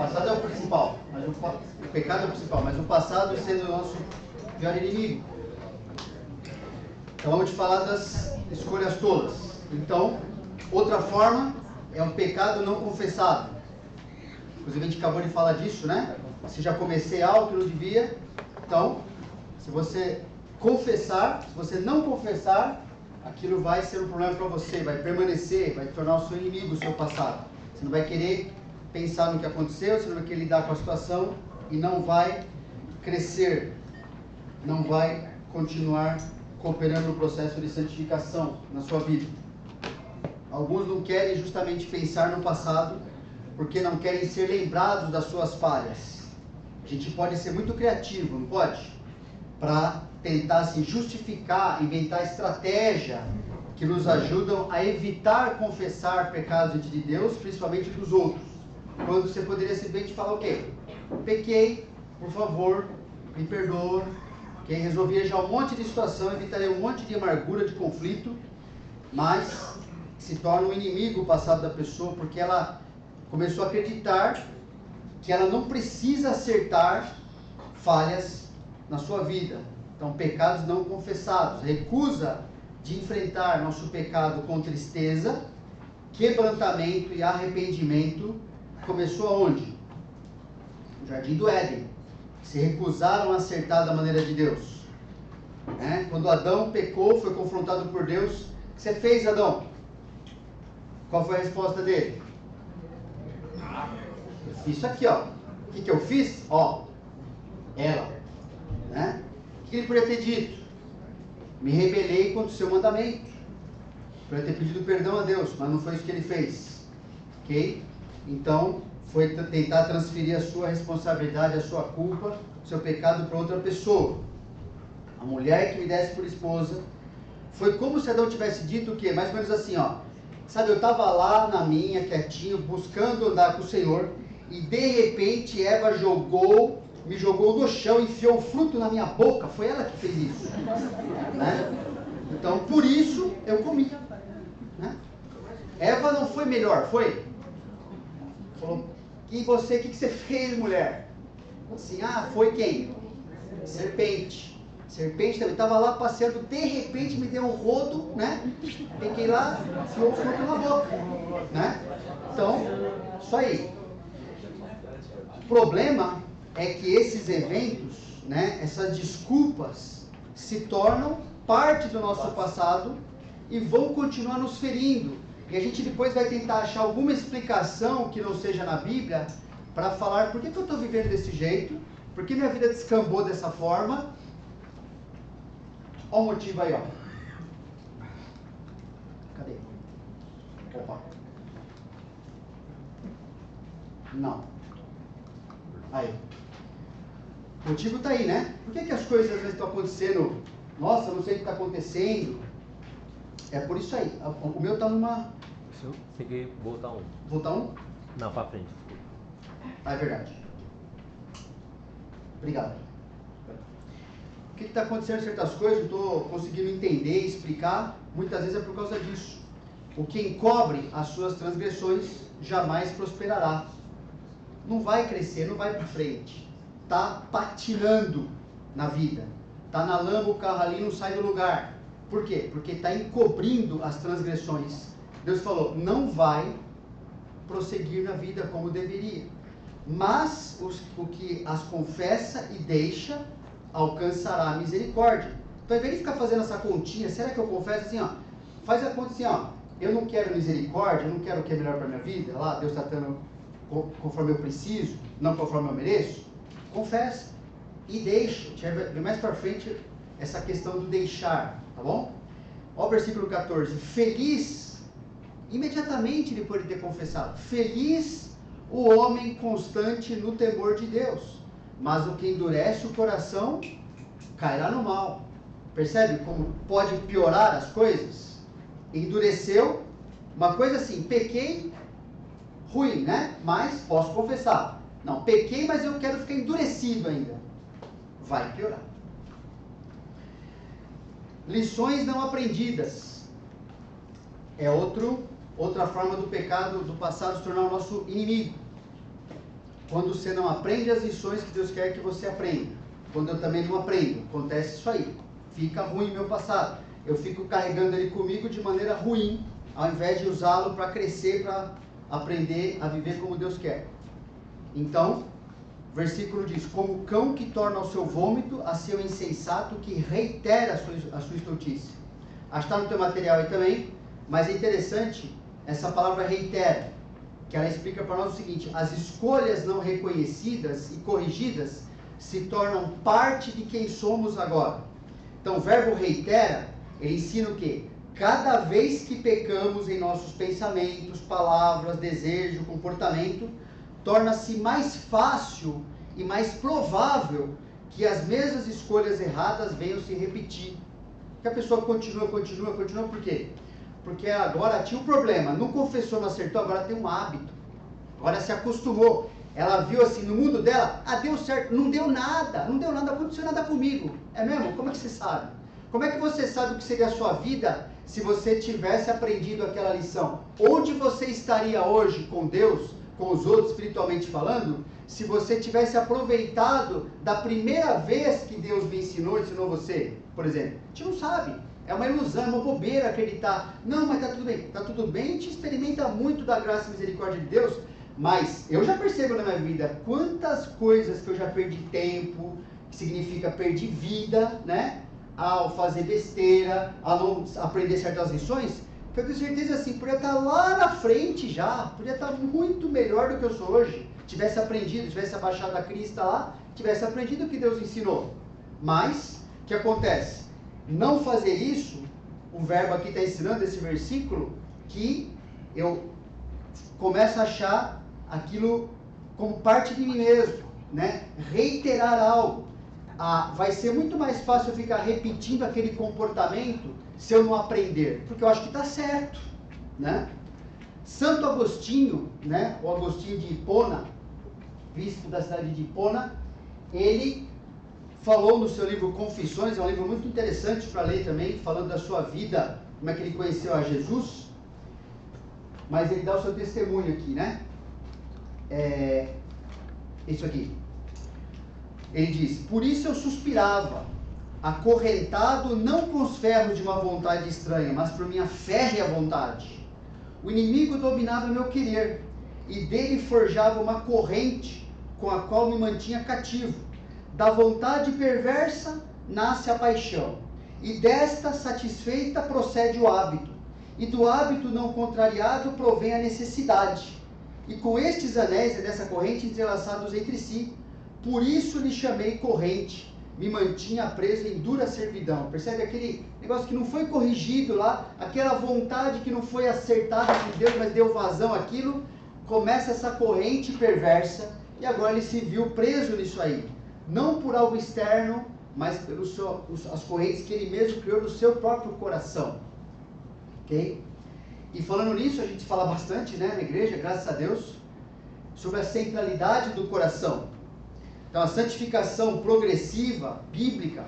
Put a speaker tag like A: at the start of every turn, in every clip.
A: passado é o principal, mas o pecado é o principal, mas o passado sendo o nosso pior inimigo. Então vamos te falar das escolhas tolas. Então, outra forma é um pecado não confessado. Inclusive a gente acabou de falar disso, né? Se já comecei algo que não devia, então, se você confessar, se você não confessar, aquilo vai ser um problema para você, vai permanecer, vai tornar o seu inimigo o seu passado. Você não vai querer pensar no que aconteceu, você não vai querer lidar com a situação e não vai crescer, não vai continuar cooperando no processo de santificação na sua vida. Alguns não querem justamente pensar no passado porque não querem ser lembrados das suas falhas. A gente pode ser muito criativo, não pode? Para tentar se justificar, inventar estratégia que nos ajudam a evitar confessar pecados diante de Deus, principalmente dos outros. Quando você poderia simplesmente falar o quê? Pequei, por favor, me perdoa. Que resolvia já um monte de situação, evitaria um monte de amargura, de conflito, mas se torna um inimigo passado da pessoa, porque ela começou a acreditar que ela não precisa acertar falhas na sua vida. Então, pecados não confessados, recusa de enfrentar nosso pecado com tristeza, quebrantamento e arrependimento, começou aonde? No Jardim do Éden. Se recusaram a acertar da maneira de Deus. Quando Adão pecou, foi confrontado por Deus. O que você fez, Adão? Qual foi a resposta dele? Eu fiz isso aqui, ó. O que eu fiz? Ó, ela. O que ele poderia ter dito? Me rebelei contra o seu mandamento. Poderia ter pedido perdão a Deus, mas não foi isso que ele fez. Ok? Então, foi tentar transferir a sua responsabilidade, a sua culpa, o seu pecado para outra pessoa. A mulher que me desse por esposa, foi como se Adão tivesse dito o quê? Mais ou menos assim, ó. Sabe, eu estava lá na minha, quietinho, buscando andar com o Senhor, e de repente Eva me jogou no chão, enfiou o fruto na minha boca. Foi ela que fez isso. Então, por isso, eu comi. Eva não foi melhor, foi? Falou, e você, o que você fez, mulher? Assim, foi quem? Serpente. Serpente também estava lá passeando, de repente me deu um rodo, Peguei lá, enfiou o fruto na boca, Então, isso aí. O problema é que esses eventos, essas desculpas, se tornam parte do nosso passado e vão continuar nos ferindo. E a gente depois vai tentar achar alguma explicação que não seja na Bíblia para falar por que eu estou vivendo desse jeito, por que minha vida descambou dessa forma. Olha o motivo aí, ó. Cadê? Opa. Não. Aí. O motivo está aí, né? Por que as coisas às vezes estão acontecendo? Nossa, não sei o que está acontecendo. É por isso aí. O meu está numa...
B: Se eu conseguir voltar um.
A: Voltar um?
B: Não, para frente.
A: É verdade. Obrigado. O que está acontecendo em certas coisas, eu estou conseguindo entender, explicar, muitas vezes é por causa disso. O que encobre as suas transgressões jamais prosperará. Não vai crescer, não vai para frente. Está patinando na vida. Está na lama, o carro ali não sai do lugar. Por quê? Porque está encobrindo as transgressões. Deus falou, não vai prosseguir na vida como deveria. Mas o que as confessa e deixa, alcançará a misericórdia. Então, ao invés de ficar fazendo essa continha, será que eu confesso assim, ó? Faz a conta assim, ó. Eu não quero misericórdia, eu não quero o que é melhor para a minha vida. Lá, Deus está dando conforme eu preciso, não conforme eu mereço. Confessa e deixa. A gente vai ver mais para frente essa questão do deixar, tá bom? Olha o versículo 14. Feliz, imediatamente depois de ter confessado, feliz o homem constante no temor de Deus, mas o que endurece o coração cairá no mal. Percebe como pode piorar as coisas? Endureceu, uma coisa assim, pequei, ruim, mas posso confessar. Não, pequei, mas eu quero ficar endurecido ainda. Vai piorar. Lições não aprendidas. É outra forma do pecado do passado se tornar o nosso inimigo. quando você não aprende as lições que Deus quer que você aprenda. Quando eu também não aprendo, acontece isso aí. Fica ruim meu passado. Eu fico carregando ele comigo de maneira ruim, ao invés de usá-lo para crescer, para aprender a viver como Deus quer. Então, o versículo diz: como o cão que torna ao seu vômito, assim é o insensato que reitera a sua estultice. Acho que está no teu material aí também, mas é interessante essa palavra reitera, que ela explica para nós o seguinte: as escolhas não reconhecidas e corrigidas se tornam parte de quem somos agora. Então, o verbo reitera, ele ensina o quê? Cada vez que pecamos em nossos pensamentos, palavras, desejo, comportamento, torna-se mais fácil e mais provável que as mesmas escolhas erradas venham se repetir. Que a pessoa continua, por quê? Porque agora tinha um problema, não confessou, não acertou, agora tem um hábito. Agora se acostumou. Ela viu assim, no mundo dela, deu certo, não deu nada, não aconteceu nada comigo. É mesmo? Como é que você sabe? Como é que você sabe o que seria a sua vida se você tivesse aprendido aquela lição? Onde você estaria hoje com Deus, com os outros, espiritualmente falando, se você tivesse aproveitado da primeira vez que Deus me ensinou você, por exemplo? A gente não sabe. É uma ilusão, é uma bobeira acreditar. Não, mas está tudo bem. Está tudo bem, a gente experimenta muito da graça e misericórdia de Deus, mas eu já percebo na minha vida quantas coisas que eu já perdi tempo, que significa perdi vida, né? Ao fazer besteira, a não aprender certas lições, que eu tenho certeza assim, podia estar lá na frente já, podia estar muito melhor do que eu sou hoje, tivesse aprendido, tivesse abaixado a crista lá, tivesse aprendido o que Deus ensinou. Mas, o que acontece? Não fazer isso, o verbo aqui está ensinando esse versículo, que eu começo a achar aquilo como parte de mim mesmo, né? Reiterar algo. Vai ser muito mais fácil eu ficar repetindo aquele comportamento se eu não aprender, porque eu acho que está certo, né? Santo Agostinho, né? O Agostinho de Hipona, bispo da cidade de Hipona, ele falou no seu livro Confissões, é um livro muito interessante para ler também, falando da sua vida, como é que ele conheceu a Jesus, mas ele dá o seu testemunho aqui, né? Isso aqui. Ele diz: por isso eu suspirava, acorrentado não com os ferros de uma vontade estranha, mas por minha férrea vontade. O inimigo dominava meu querer, e dele forjava uma corrente com a qual me mantinha cativo. Da vontade perversa nasce a paixão, e desta satisfeita procede o hábito, e do hábito não contrariado provém a necessidade. E com estes anéis dessa corrente entrelaçados entre si, por isso lhe chamei corrente, me mantinha preso em dura servidão. Percebe aquele negócio que não foi corrigido lá, aquela vontade que não foi acertada por Deus, mas deu vazão àquilo, começa essa corrente perversa, e agora ele se viu preso nisso aí. Não por algo externo, mas pelas as correntes que ele mesmo criou no seu próprio coração. Ok? E falando nisso, a gente fala bastante, né, na igreja, graças a Deus, sobre a centralidade do coração. Então, a santificação progressiva, bíblica,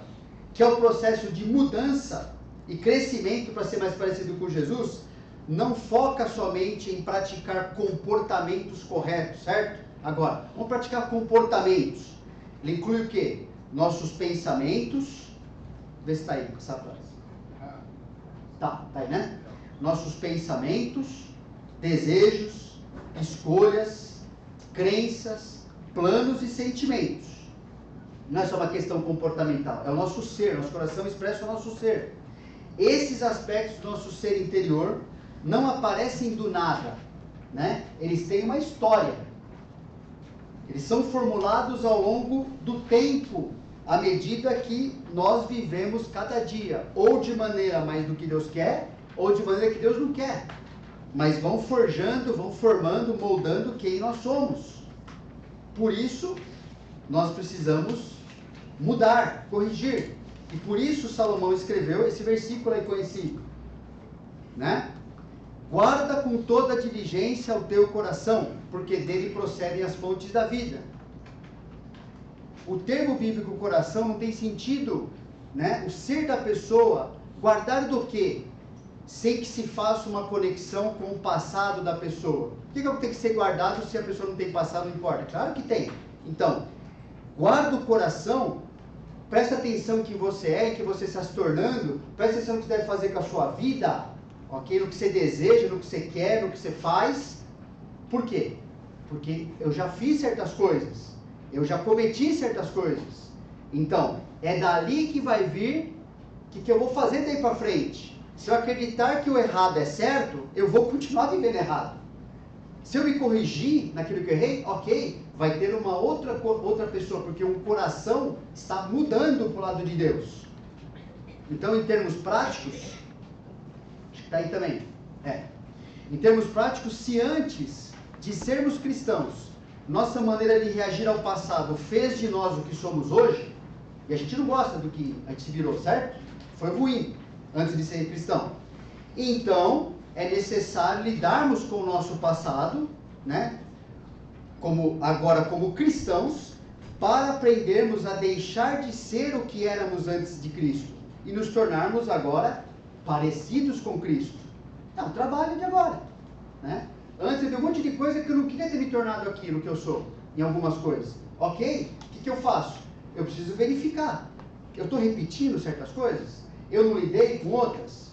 A: que é o processo de mudança e crescimento para ser mais parecido com Jesus, não foca somente em praticar comportamentos corretos, certo? Agora, vamos praticar comportamentos. Ele inclui o quê? Nossos pensamentos. Vê se está aí, essa frase. Tá aí, né? Nossos pensamentos, desejos, escolhas, crenças, planos e sentimentos. Não é só uma questão comportamental, é o nosso ser, nosso coração expressa o nosso ser. Esses aspectos do nosso ser interior não aparecem do nada, né? Eles têm uma história. Eles são formulados ao longo do tempo, à medida que nós vivemos cada dia, ou de maneira mais do que Deus quer, ou de maneira que Deus não quer. Mas vão forjando, vão formando, moldando quem nós somos. Por isso, nós precisamos mudar, corrigir. E por isso Salomão escreveu esse versículo aí conhecido, né? Guarda com toda diligência o teu coração, porque dele procedem as fontes da vida. O termo bíblico coração não tem sentido, né? O ser da pessoa, guardar do quê? sem que se faça uma conexão com o passado da pessoa. Por que tem que ser guardado se a pessoa não tem passado, não importa? Claro que tem. Então, guarda o coração, presta atenção em quem você é, em que você está se tornando, presta atenção no que você deve fazer com a sua vida, ok? No que você deseja, no que você quer, no que você faz. Por quê? Porque eu já fiz certas coisas, eu já cometi certas coisas. Então, é dali que vai vir o que eu vou fazer daí para frente. Se eu acreditar que o errado é certo, eu vou continuar vivendo errado. Se eu me corrigir naquilo que eu errei, ok, vai ter uma outra pessoa, porque o coração está mudando para o lado de Deus. Então, em termos práticos, acho que está aí também. Em termos práticos, se antes de sermos cristãos, nossa maneira de reagir ao passado fez de nós o que somos hoje, e a gente não gosta do que a gente se virou, certo? Foi ruim antes de ser cristão. Então, é necessário lidarmos com o nosso passado, né? Como cristãos, para aprendermos a deixar de ser o que éramos antes de Cristo e nos tornarmos agora parecidos com Cristo. É um trabalho de agora, né? Antes de um monte de coisa que eu não queria ter me tornado aquilo que eu sou, em algumas coisas. Ok? O que eu faço? Eu preciso verificar. Eu estou repetindo certas coisas? Eu não lidei com outras?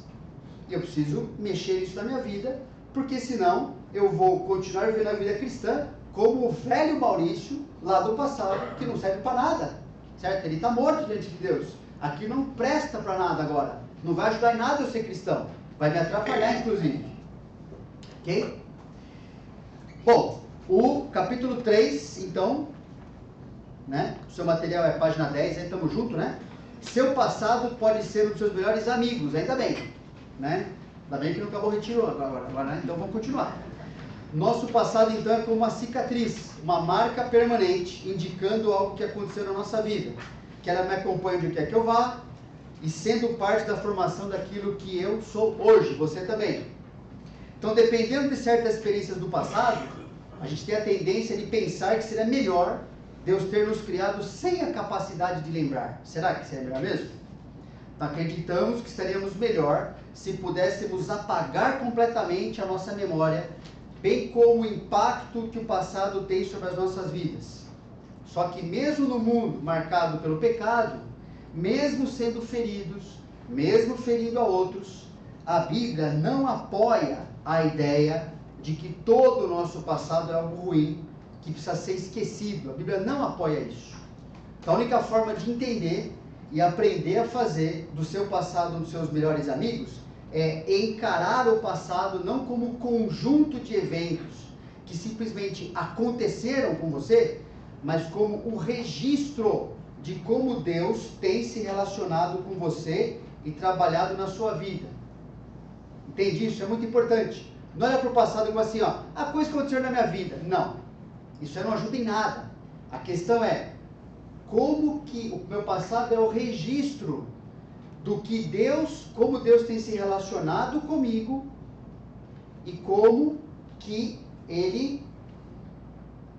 A: Eu preciso mexer isso na minha vida, porque senão eu vou continuar vivendo a vida cristã como o velho Maurício lá do passado, que não serve para nada, certo? Ele está morto diante de Deus. Aqui não presta para nada agora. Não vai ajudar em nada eu ser cristão. Vai me atrapalhar, inclusive. Ok? Bom, o capítulo 3, então, né? O seu material é página 10, aí estamos juntos, né? Seu passado pode ser um dos seus melhores amigos, ainda bem, né? Ainda bem que não acabou o retiro agora, né? Então vamos continuar. Nosso passado, então, é como uma cicatriz, uma marca permanente, indicando algo que aconteceu na nossa vida, que ela me acompanha onde quer que eu vá, e sendo parte da formação daquilo que eu sou hoje, você também. Então, dependendo de certas experiências do passado, a gente tem a tendência de pensar que seria melhor Deus ter nos criado sem a capacidade de lembrar. Será que seria melhor mesmo? Então, acreditamos que estaríamos melhor se pudéssemos apagar completamente a nossa memória, bem como o impacto que o passado tem sobre as nossas vidas. Só que mesmo no mundo marcado pelo pecado, mesmo sendo feridos, mesmo ferindo a outros, a Bíblia não apoia a ideia de que todo o nosso passado é algo ruim, que precisa ser esquecido. A Bíblia não apoia isso. Então, a única forma de entender e aprender a fazer do seu passado um dos seus melhores amigos é encarar o passado não como um conjunto de eventos que simplesmente aconteceram com você, mas como o registro de como Deus tem se relacionado com você e trabalhado na sua vida. Entende isso? É muito importante. Não olha para o passado como assim, ó, a coisa que aconteceu na minha vida. Não. Isso aí não ajuda em nada. A questão é, como que o meu passado é o registro do que como Deus tem se relacionado comigo e como que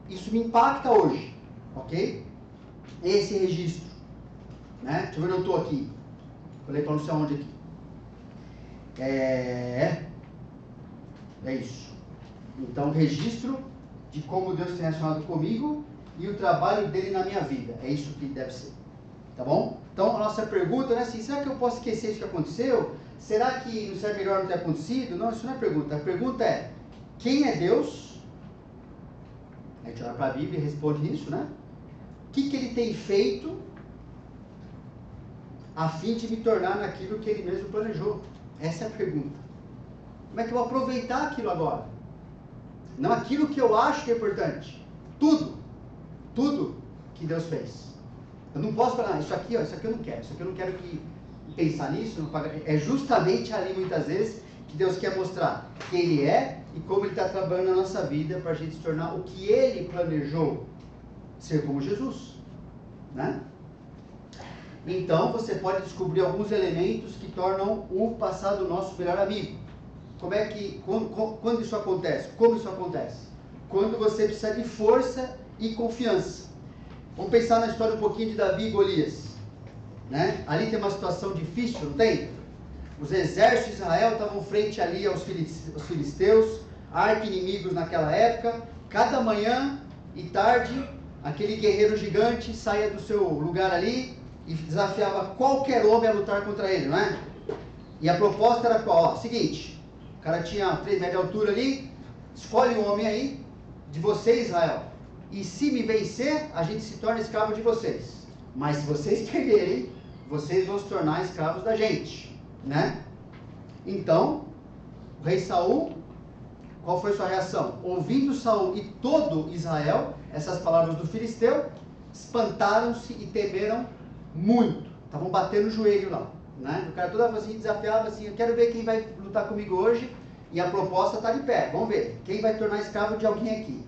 A: isso me impacta hoje, ok? Esse registro, né? Deixa eu ver onde eu estou aqui. Falei para não sei onde aqui. É isso. Então, registro de como Deus tem relacionado comigo e o trabalho dele na minha vida. É isso que deve ser. Tá bom? Então, a nossa pergunta não é assim, será que eu posso esquecer isso que aconteceu? Será que não seria melhor não ter acontecido? Não, isso não é pergunta. A pergunta é, quem é Deus? A gente olha para a Bíblia e responde isso, né? O que ele tem feito a fim de me tornar naquilo que ele mesmo planejou? Essa é a pergunta. Como é que eu vou aproveitar aquilo agora? Não aquilo que eu acho que é importante. Tudo que Deus fez. Eu não posso falar, isso aqui eu não quero. Isso aqui eu não quero pensar nisso. É justamente ali, muitas vezes, que Deus quer mostrar quem Ele é e como Ele está trabalhando na nossa vida para a gente se tornar o que Ele planejou ser como Jesus, né? Então, você pode descobrir alguns elementos que tornam o passado nosso melhor amigo. Quando isso acontece? Como isso acontece? Quando você precisa de força e confiança. Vamos pensar na história um pouquinho de Davi e Golias, né? Ali tem uma situação difícil, não tem? Os exércitos de Israel estavam frente ali aos filisteus, arqui-inimigos naquela época. Cada manhã e tarde, aquele guerreiro gigante saía do seu lugar ali e desafiava qualquer homem a lutar contra ele, não é? E a proposta era qual? Ó, seguinte, o cara tinha 3 metros de altura ali, escolhe um homem aí, de você, Israel, e se me vencer, a gente se torna escravo de vocês. Mas se vocês perderem, vocês vão se tornar escravos da gente, né? Então, o rei Saul, qual foi sua reação? Ouvindo Saul e todo Israel, essas palavras do filisteu, espantaram-se e temeram muito. Estavam batendo o joelho lá, né? O cara toda vez assim, desafiava assim, eu quero ver quem vai lutar comigo hoje, e a proposta está de pé, vamos ver, quem vai tornar escravo de alguém aqui.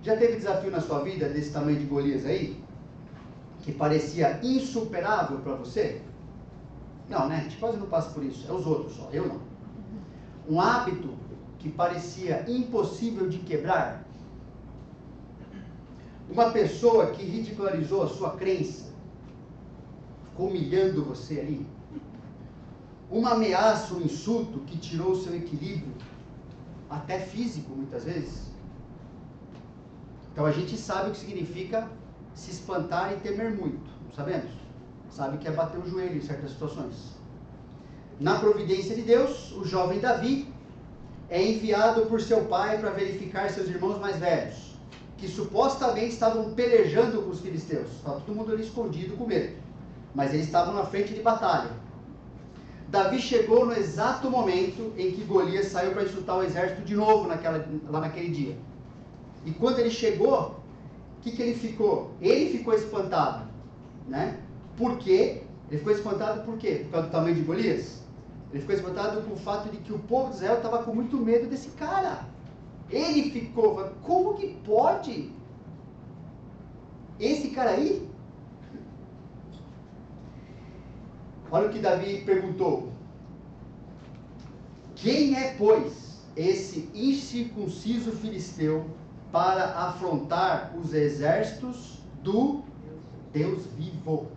A: Já teve desafio na sua vida desse tamanho de Golias aí? Que parecia insuperável para você? Não, né? A gente quase não passa por isso, é os outros só, eu não. Um hábito que parecia impossível de quebrar? Uma pessoa que ridicularizou a sua crença, ficou humilhando você ali? Uma ameaça, um insulto que tirou o seu equilíbrio, até físico muitas vezes? Então a gente sabe o que significa se espantar e temer muito, não sabemos? Sabe que é bater o joelho em certas situações. Na providência de Deus, o jovem Davi é enviado por seu pai para verificar seus irmãos mais velhos, que supostamente estavam pelejando com os filisteus. Estava todo mundo ali escondido com medo, mas eles estavam na frente de batalha. Davi chegou no exato momento em que Golias saiu para insultar o exército de novo lá naquele dia. E quando ele chegou, o que ele ficou? Ele ficou espantado, né? Por quê? Ele ficou espantado por quê? Por causa do tamanho de Golias? Ele ficou espantado com o fato de que o povo de Israel estava com muito medo desse cara. Ele ficou, como que pode? Esse cara aí? Olha o que Davi perguntou. Quem é, pois, esse incircunciso filisteu para afrontar os exércitos do Deus vivo?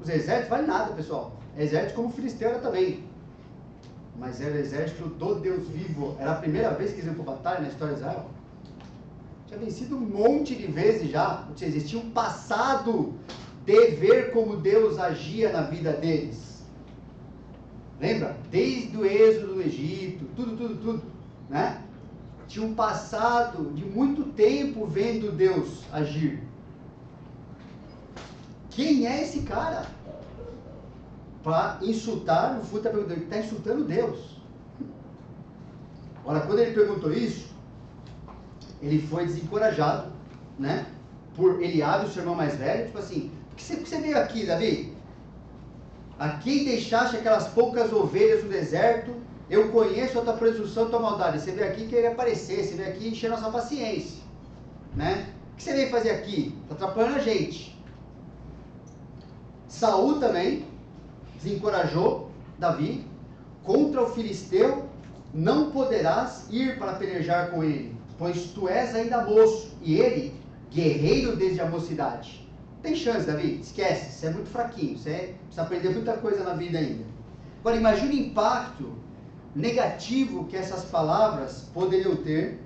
A: Os exércitos valem nada, pessoal. Exército como o filisteu era também. Mas era o exército do Deus vivo. Era a primeira vez que eles iam para a batalha na história de Israel. Tinha vencido um monte de vezes já. Eles tinham passado de ver como Deus agia na vida deles. Lembra? Desde o êxodo do Egito, tudo, né? Tinham passado de muito tempo vendo Deus agir. Quem é esse cara? Para insultar, no fundo está perguntando, ele está insultando Deus. Ora, quando ele perguntou isso, ele foi desencorajado, né? Por Eliabe, o seu irmão mais velho, tipo assim, por que você veio aqui, Davi? A quem deixaste aquelas poucas ovelhas no deserto? Eu conheço a tua presunção, a tua maldade. Você veio aqui querer aparecer, você veio aqui encher nossa paciência, né? O que você veio fazer aqui? Está atrapalhando a gente. Saul também desencorajou Davi. Contra o filisteu não poderás ir para pelejar com ele, pois tu és ainda moço, e ele guerreiro desde a mocidade. Tem chance, Davi? Esquece, você é muito fraquinho, você precisa aprender muita coisa na vida ainda. Agora imagine o impacto negativo que essas palavras poderiam ter,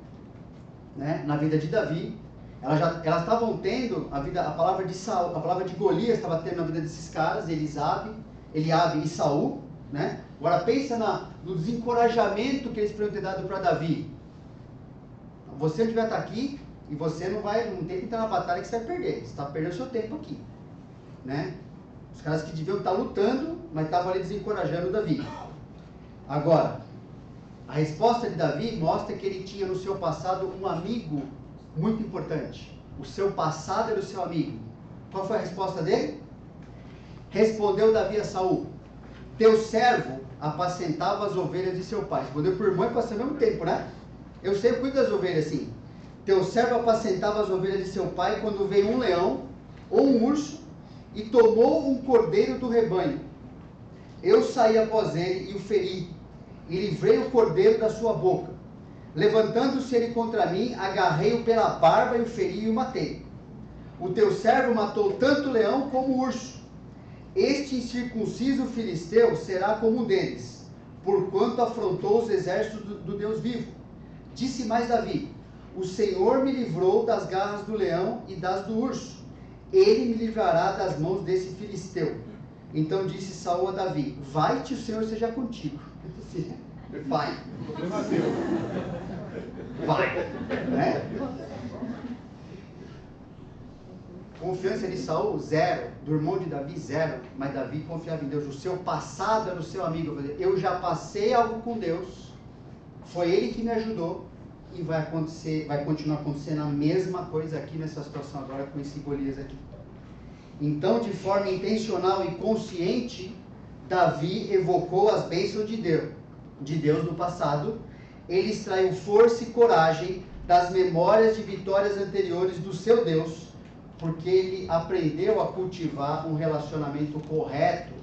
A: né, na vida de Davi. Elas estavam tendo, a palavra de Saul, a palavra de Golias estava tendo na vida desses caras, Eliabe e Saul, né? Agora pensa no desencorajamento que eles poderiam ter dado para Davi. Você devia estar aqui e você não tem que entrar na batalha que você vai perder. Você está perdendo seu tempo aqui, né? Os caras que deviam estar lutando, mas estavam ali desencorajando Davi. Agora, a resposta de Davi mostra que ele tinha no seu passado um amigo muito importante. O seu passado era o seu amigo. Qual foi a resposta dele? Respondeu Davi a Saul: teu servo apacentava as ovelhas de seu pai. Respondeu por irmão e pastor ao mesmo tempo, né? Eu sempre cuido das ovelhas assim. Teu servo apacentava as ovelhas de seu pai quando veio um leão ou um urso e tomou um cordeiro do rebanho. Eu saí após ele e o feri, e livrei o cordeiro da sua boca. Levantando-se ele contra mim, agarrei-o pela barba e o feri e o matei. O teu servo matou tanto o leão como o urso, este incircunciso filisteu será como um deles, porquanto afrontou os exércitos do Deus vivo. Disse mais Davi: o Senhor me livrou das garras do leão e das do urso. Ele me livrará das mãos desse filisteu. Então disse Saul a Davi: vai-te, o Senhor seja contigo. Vai. Vai. Né? Confiança de Saul, zero. Do irmão de Davi, zero. Mas Davi confiava em Deus. O seu passado era o seu amigo. Eu já passei algo com Deus. Foi Ele que me ajudou. E vai continuar acontecendo a mesma coisa aqui nessa situação agora com esse Golias aqui. Então, de forma intencional e consciente, Davi evocou as bênçãos de Deus no passado. Ele extraiu força e coragem das memórias de vitórias anteriores do seu Deus, porque ele aprendeu a cultivar um relacionamento correto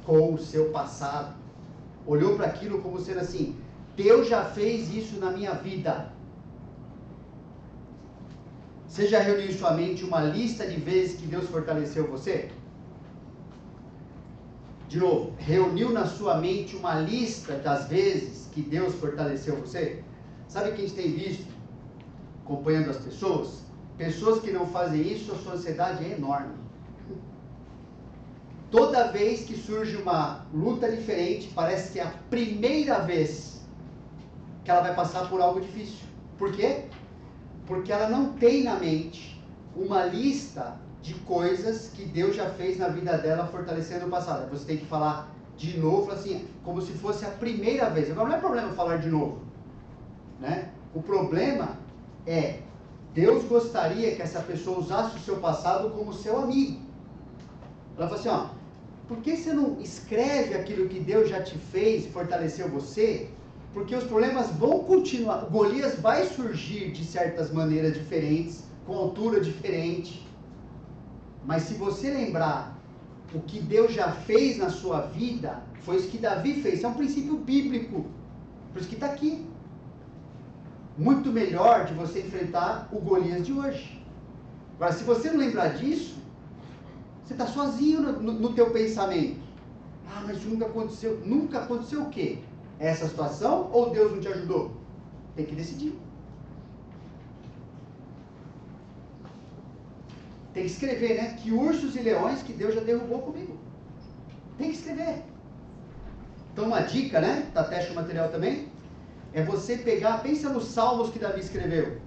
A: com o seu passado. Olhou para aquilo como sendo assim: Deus já fez isso na minha vida. Você já reuniu em sua mente uma lista de vezes que Deus fortaleceu você? De novo, reuniu na sua mente uma lista das vezes que Deus fortaleceu você? Sabe o que a gente tem visto, acompanhando as pessoas? Pessoas que não fazem isso, a sua ansiedade é enorme. Toda vez que surge uma luta diferente, parece que é a primeira vez que ela vai passar por algo difícil. Por quê? Porque ela não tem na mente uma lista de coisas que Deus já fez na vida dela fortalecendo o passado. Você tem que falar de novo, assim, como se fosse a primeira vez. Agora não é problema falar de novo, né? O problema é, Deus gostaria que essa pessoa usasse o seu passado como seu amigo. Ela fala assim, ó, por que você não escreve aquilo que Deus já te fez, fortaleceu você? Porque os problemas vão continuar. Golias vai surgir de certas maneiras diferentes, com altura diferente. Mas se você lembrar o que Deus já fez na sua vida, foi isso que Davi fez. Isso é um princípio bíblico. Por isso que está aqui. Muito melhor de você enfrentar o Golias de hoje. Agora, se você não lembrar disso, você está sozinho no teu pensamento. Ah, mas isso nunca aconteceu. Nunca aconteceu o quê? Essa situação ou Deus não te ajudou? Tem que decidir. Tem que escrever, né? Que ursos e leões que Deus já derrubou comigo. Tem que escrever. Então uma dica, né? Tá teste o material também. É você pegar, pensa nos salmos que Davi escreveu.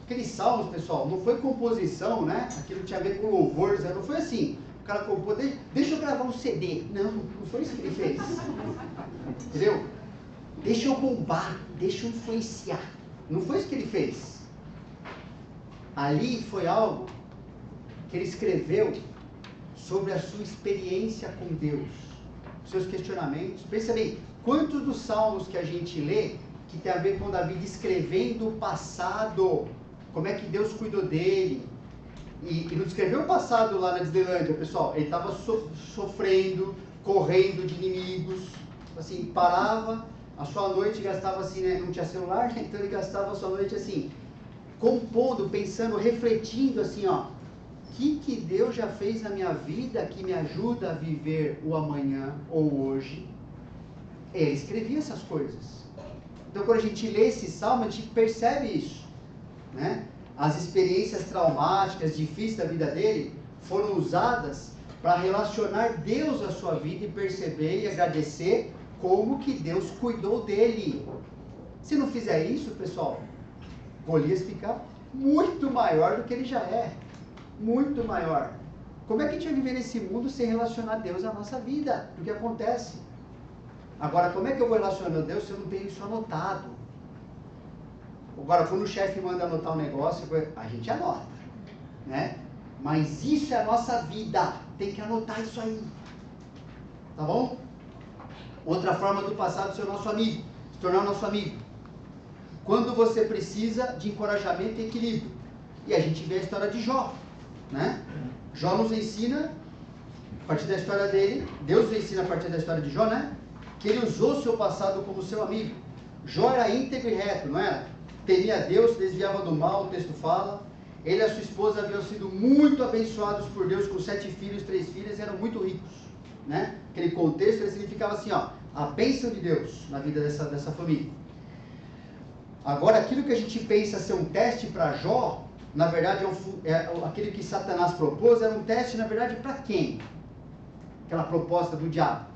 A: Aqueles salmos, pessoal, não foi composição, né? Aquilo tinha a ver com louvor, não foi assim. O cara compôs, deixa eu gravar um CD. Não foi isso que ele fez. Entendeu? Deixa eu bombar, deixa eu influenciar. Não foi isso que ele fez. Ali foi algo que ele escreveu sobre a sua experiência com Deus, seus questionamentos. Pensa bem, quantos dos salmos que a gente lê que tem a ver com Davi descrevendo o passado, como é que Deus cuidou dele, e não descreveu o passado lá na Disneylândia, pessoal, ele estava sofrendo, correndo de inimigos, assim, parava, a sua noite gastava assim, né, não tinha celular, então ele gastava a sua noite assim, compondo, pensando, refletindo assim, ó, o que Deus já fez na minha vida que me ajuda a viver o amanhã ou hoje? Ele escrevia essas coisas. Então, quando a gente lê esse salmo, a gente percebe isso, né? As experiências traumáticas, difíceis da vida dele, foram usadas para relacionar Deus à sua vida e perceber e agradecer como que Deus cuidou dele. Se não fizer isso, pessoal, Golias fica muito maior do que ele já é. Muito maior. Como é que a gente vai viver nesse mundo sem relacionar Deus à nossa vida? O que acontece? Agora, como é que eu vou relacionar a Deus se eu não tenho isso anotado? Agora, quando o chefe manda anotar um negócio, a gente anota, né? Mas isso é a nossa vida. Tem que anotar isso aí. Tá bom? Outra forma do passado ser nosso amigo. Se tornar nosso amigo. Quando você precisa de encorajamento e equilíbrio. E a gente vê a história de Jó, né? Jó nos ensina, a partir da história dele, Deus nos ensina a partir da história de Jó, né? Que ele usou o seu passado como seu amigo. Jó era íntegro e reto, não era? Temia Deus, se desviava do mal, o texto fala. Ele e a sua esposa haviam sido muito abençoados por Deus com 7 filhos, 3 filhas, e eram muito ricos, né? Aquele contexto ele significava assim, ó, a bênção de Deus na vida dessa família. Agora, aquilo que a gente pensa ser um teste para Jó, na verdade, aquilo que Satanás propôs era um teste, na verdade, para quem? Aquela proposta do diabo.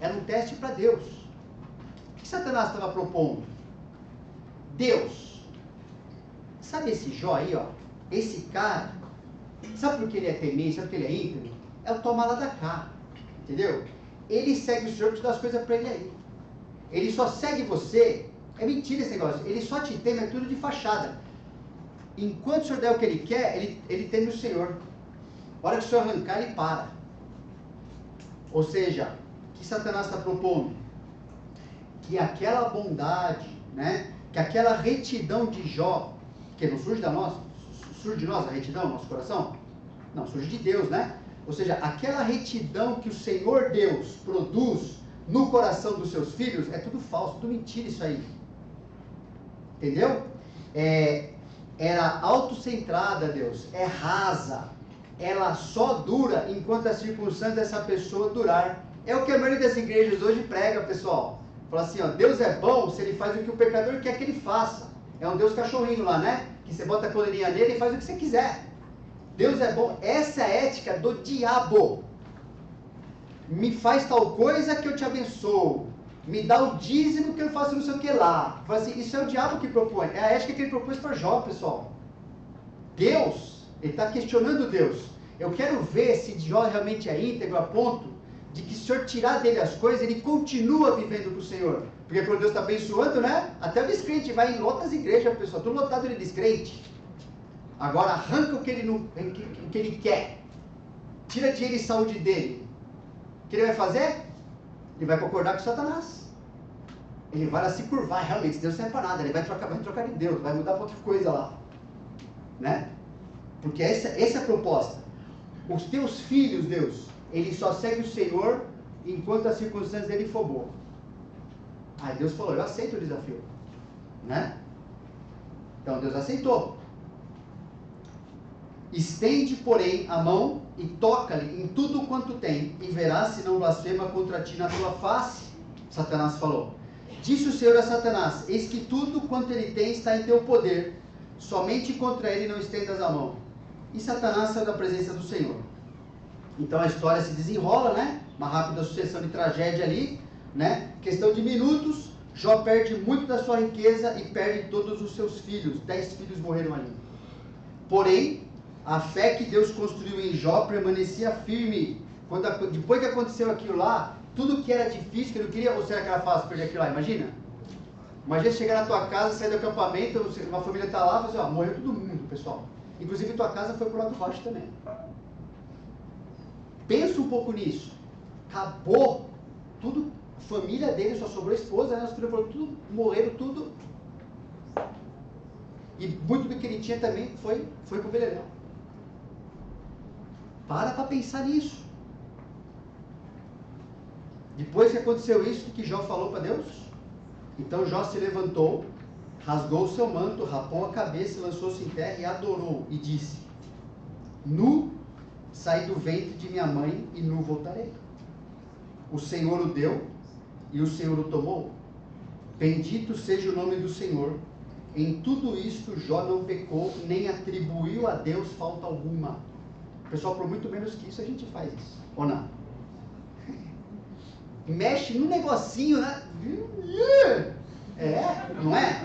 A: Era um teste para Deus. O que Satanás estava propondo? Deus. Sabe esse Jó aí, ó? Esse cara, sabe por que ele é temente, sabe por que ele é íntegro? É o toma lá da cá. Entendeu? Ele segue o Senhor para te dar as coisas para ele aí. Ele só segue você. É mentira esse negócio. Ele só te teme, é tudo de fachada. Enquanto o Senhor der o que ele quer, ele teme o Senhor. A hora que o Senhor arrancar, ele para. Ou seja, o que Satanás está propondo? Que aquela bondade, né? Que aquela retidão de Jó, que não surge surge de nós a retidão no nosso coração? Não, surge de Deus, né? Ou seja, aquela retidão que o Senhor Deus produz no coração dos seus filhos, é tudo falso, tudo mentira isso aí. Entendeu? Era autocentrada, Deus, é rasa, ela só dura enquanto a circunstância dessa pessoa durar. É o que a maioria das igrejas hoje prega, pessoal. Fala assim, ó, Deus é bom se ele faz o que o pecador quer que ele faça. É um Deus cachorrinho lá, né? Que você bota a coleirinha nele e faz o que você quiser. Deus é bom. Essa é a ética do diabo. Me faz tal coisa que eu te abençoo. Me dá o dízimo que eu faço não sei o que lá. Assim, isso é o diabo que propõe. É a ética que ele propôs para Jó, pessoal. Deus, ele está questionando Deus. Eu quero ver se Jó realmente é íntegro a ponto de que se o Senhor tirar dele as coisas, ele continua vivendo com o Senhor. Porque quando Deus está abençoando, né? Até o descrente vai em outras igrejas, pessoal. Tudo lotado de descrente. Agora arranca o que ele quer. Tira dinheiro e saúde dele. O que ele vai fazer? Ele vai concordar com Satanás. Ele vai lá se curvar, realmente, Deus não serve para nada. Ele vai trocar de Deus, vai mudar para outra coisa lá. Né? Porque essa é a proposta. Os teus filhos, Deus, ele só segue o Senhor enquanto as circunstâncias dele for boa. Aí Deus falou, eu aceito o desafio. Né? Então Deus aceitou. Estende, porém, a mão e toca-lhe em tudo quanto tem, e verás se não blasfema contra ti na tua face. Satanás falou. Disse o Senhor a Satanás, eis que tudo quanto ele tem está em teu poder, somente contra ele não estendas a mão. E Satanás saiu da presença do Senhor. Então a história se desenrola, né? Uma rápida sucessão de tragédia ali, né? Questão de minutos, Jó perde muito da sua riqueza e perde todos os seus filhos. 10 filhos morreram ali. Porém, a fé que Deus construiu em Jó permanecia firme. Depois que aconteceu aquilo lá, tudo que era difícil, que ele não queria, ou será que era fácil perder aquilo lá? Imagina. Imagina chegar na tua casa, sair do acampamento, uma família está lá e fala assim, ó, morreu todo mundo, pessoal. Inclusive tua casa foi pro lado baixo também. Pensa um pouco nisso. Acabou tudo, a família dele só sobrou a esposa, né? Os filhos foram tudo, morreram tudo. E muito do que ele tinha também foi pro beleléu. Para pensar nisso. Depois que aconteceu isso, o que Jó falou para Deus? Então Jó se levantou, rasgou o seu manto, rapou a cabeça, lançou-se em terra e adorou, e disse, nu saí do ventre de minha mãe e nu voltarei. O Senhor o deu e o Senhor o tomou. Bendito seja o nome do Senhor. Em tudo isto Jó não pecou, nem atribuiu a Deus falta alguma. Pessoal, por muito menos que isso a gente faz isso, ou não? Mexe no negocinho, né? Não é?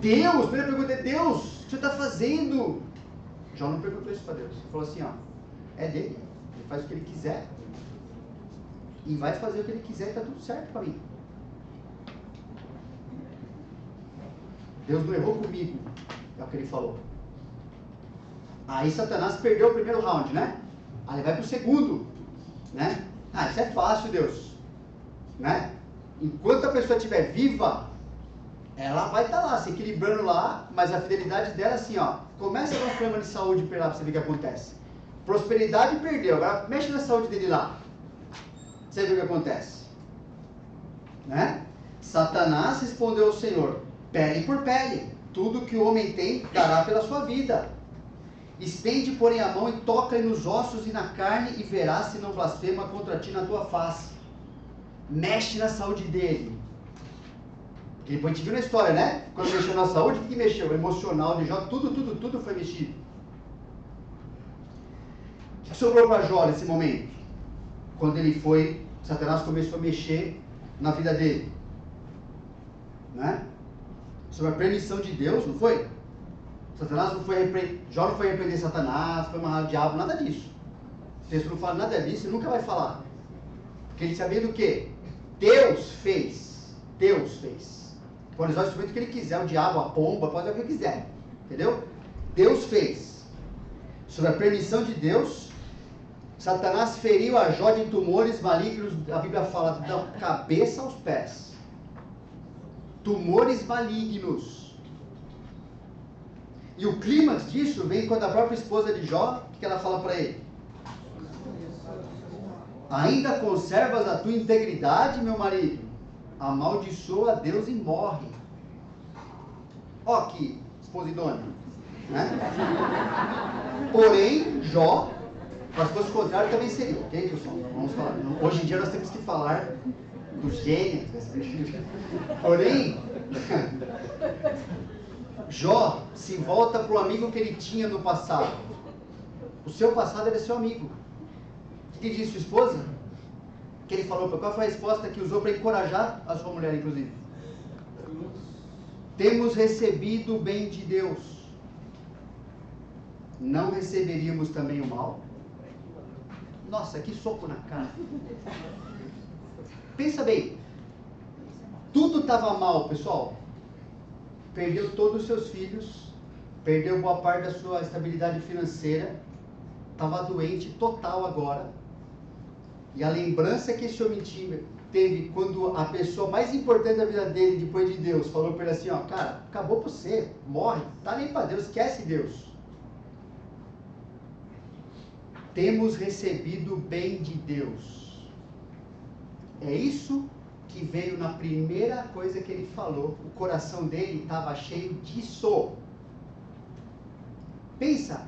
A: Deus, primeira pergunta é, Deus, o que você está fazendo? Jó não perguntou isso para Deus. Ele falou assim, ó, é dele, ele faz o que ele quiser. E vai fazer o que ele quiser e está tudo certo para mim. Deus não errou comigo, é o que ele falou. Aí Satanás perdeu o primeiro round, né? Aí ele vai para o segundo, né? Ah, isso é fácil, Deus, né? Enquanto a pessoa estiver viva, ela vai estar lá, se equilibrando lá, mas a fidelidade dela, assim, ó, começa a dar um problema de saúde para lá, para você ver o que acontece. Prosperidade perdeu, agora mexe na saúde dele lá. Você vê o que acontece, né? Satanás respondeu ao Senhor, pele por pele. tudo que o homem tem dará pela sua vida. Estende, porém, a mão e toca-lhe nos ossos e na carne, e verás se não blasfema contra ti na tua face. Mexe na saúde dele. Porque depois a gente viu na história, né? Quando mexeu na saúde, o que mexeu? O emocional de Jó, tudo foi mexido. O que sobrou para Jó nesse momento? Quando ele foi, Satanás começou a mexer na vida dele. Né? Sobre a permissão de Deus, não foi? Satanás não foi Jó não foi repreender Satanás, foi amarrar o diabo, nada disso. O texto não fala nada disso, ele nunca vai falar. Porque ele sabia do quê? Deus fez. Deus fez. Pode usar o instrumento que ele quiser, o diabo, a pomba, pode usar o que ele quiser. Entendeu? Deus fez. Sobre a permissão de Deus, Satanás feriu a Jó de tumores malignos, a Bíblia fala, da cabeça aos pés. Tumores malignos. E o clímax disso vem quando a própria esposa de Jó, o que ela fala para ele? Ainda conservas a tua integridade, meu marido? Amaldiçoa a Deus e morre. Ó que esposa idônea. Né? Porém, Jó, para as coisas contrárias também seria, ok, pessoal? Vamos falar. Hoje em dia nós temos que falar do gênio. Porém, Jó se volta para o amigo que ele tinha no passado. O seu passado era seu amigo. O que disse sua esposa? Que ele falou, qual foi a resposta que usou para encorajar a sua mulher, inclusive? Temos recebido o bem de Deus. Não receberíamos também o mal? Nossa, que soco na cara. Pensa bem. Tudo estava mal, pessoal. Perdeu todos os seus filhos, perdeu boa parte da sua estabilidade financeira, estava doente total agora. E a lembrança que esse homem teve quando a pessoa mais importante da vida dele, depois de Deus, falou para ele assim, ó, cara, acabou para você, morre, tá nem para Deus, esquece Deus. Temos recebido o bem de Deus. É isso que veio na primeira coisa que ele falou. O coração dele estava cheio disso. Pensa,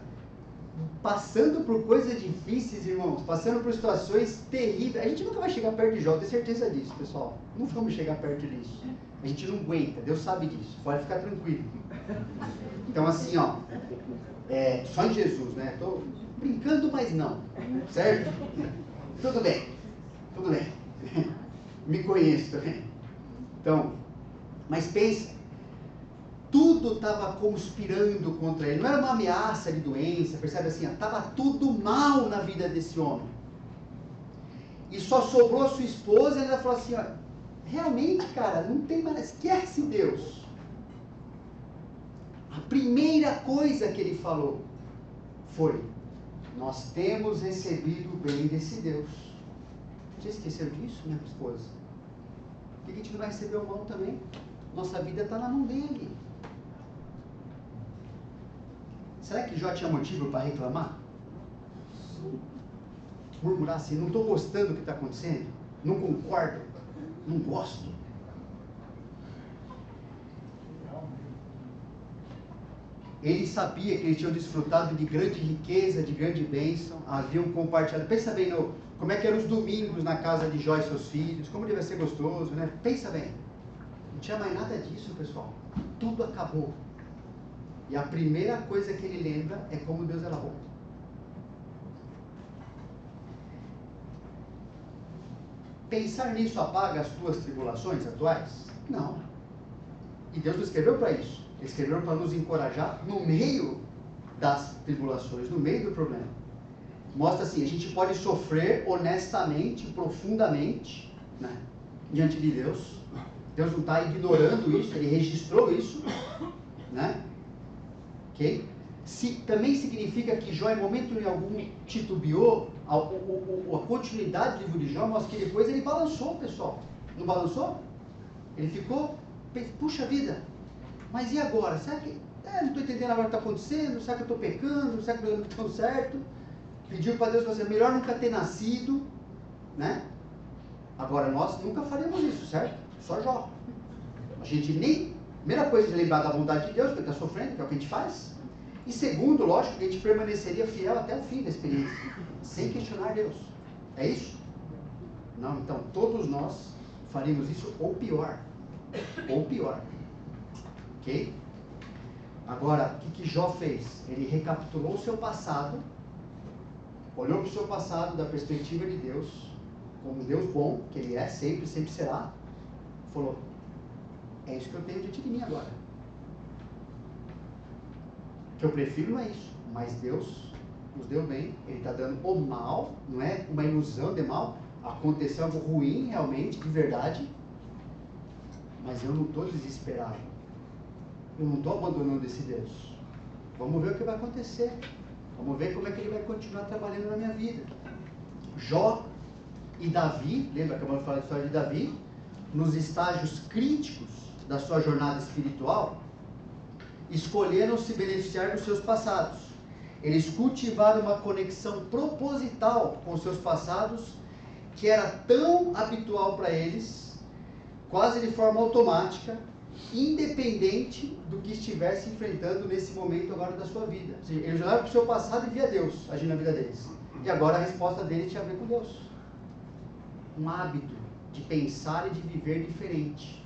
A: passando por coisas difíceis, irmãos, passando por situações terríveis. A gente nunca vai chegar perto de Jó, tenho certeza disso, pessoal. Não vamos chegar perto disso. A gente não aguenta, Deus sabe disso. Pode ficar tranquilo. Então assim, ó, só em Jesus, né? Estou brincando, mas não. Certo? Tudo bem. Tudo bem. Me conheço também. Então, mas pensa, tudo estava conspirando contra ele. Não era uma ameaça de doença, percebe assim? Estava tudo mal na vida desse homem. E só sobrou a sua esposa e ela falou assim, ó, realmente, cara, não tem mais, esquece Deus. A primeira coisa que ele falou foi, nós temos recebido o bem desse Deus. Você esqueceu disso, minha esposa? Por que a gente não vai receber o mal também? Nossa vida está na mão dele. Será que Jó tinha motivo para reclamar? Murmurar assim, não estou gostando do que está acontecendo? Não concordo? Não gosto? Ele sabia que eles tinham desfrutado de grande riqueza, de grande bênção, haviam compartilhado. Pensa bem, como é que eram os domingos na casa de Jó e seus filhos, como devia ser gostoso, né? Pensa bem. Não tinha mais nada disso, pessoal. Tudo acabou. E a primeira coisa que ele lembra é como Deus era bom. Pensar nisso apaga as tuas tribulações atuais? Não. E Deus não escreveu para isso. Ele escreveu para nos encorajar no meio das tribulações, no meio do problema. Mostra assim, a gente pode sofrer honestamente, profundamente, né, diante de Deus. Deus não está ignorando isso, Ele registrou isso, né? Ok? Também significa que Jó, em momento algum, titubeou. A continuidade do livro de Jó mostra que depois ele balançou, pessoal. Não balançou? Ele ficou, puxa vida, mas e agora? Será que, não estou entendendo agora o que está acontecendo? Será que eu estou pecando? Será que eu não estou certo? Pediu para Deus, você melhor nunca ter nascido, né? Agora, nós nunca faremos isso, certo? Só Jó. A gente nem Primeira coisa é lembrar da vontade de Deus, porque está sofrendo, que é o que a gente faz. E segundo, lógico, que a gente permaneceria fiel até o fim da experiência, sem questionar Deus. É isso? Não, então todos nós faríamos isso ou pior. Ou pior. Ok? Agora, o que Jó fez? Ele recapitulou o seu passado, olhou para o seu passado da perspectiva de Deus, como um Deus bom, que Ele é, sempre, sempre será, falou, é isso que eu tenho diante de mim agora. O que eu prefiro não é isso, mas Deus nos deu bem, Ele está dando o mal, não é uma ilusão de mal, aconteceu algo ruim realmente, de verdade, mas eu não estou desesperado, eu não estou abandonando esse Deus. Vamos ver o que vai acontecer, vamos ver como é que Ele vai continuar trabalhando na minha vida. Jó e Davi, lembra que eu falei da história de Davi, nos estágios críticos da sua jornada espiritual, escolheram se beneficiar dos seus passados. Eles cultivaram uma conexão proposital com os seus passados, que era tão habitual para eles, quase de forma automática, independente do que estivesse enfrentando nesse momento agora da sua vida. Ou seja, eles olhavam para o seu passado e via Deus agindo na vida deles. E agora a resposta deles tinha a ver com Deus. Um hábito de pensar e de viver diferente.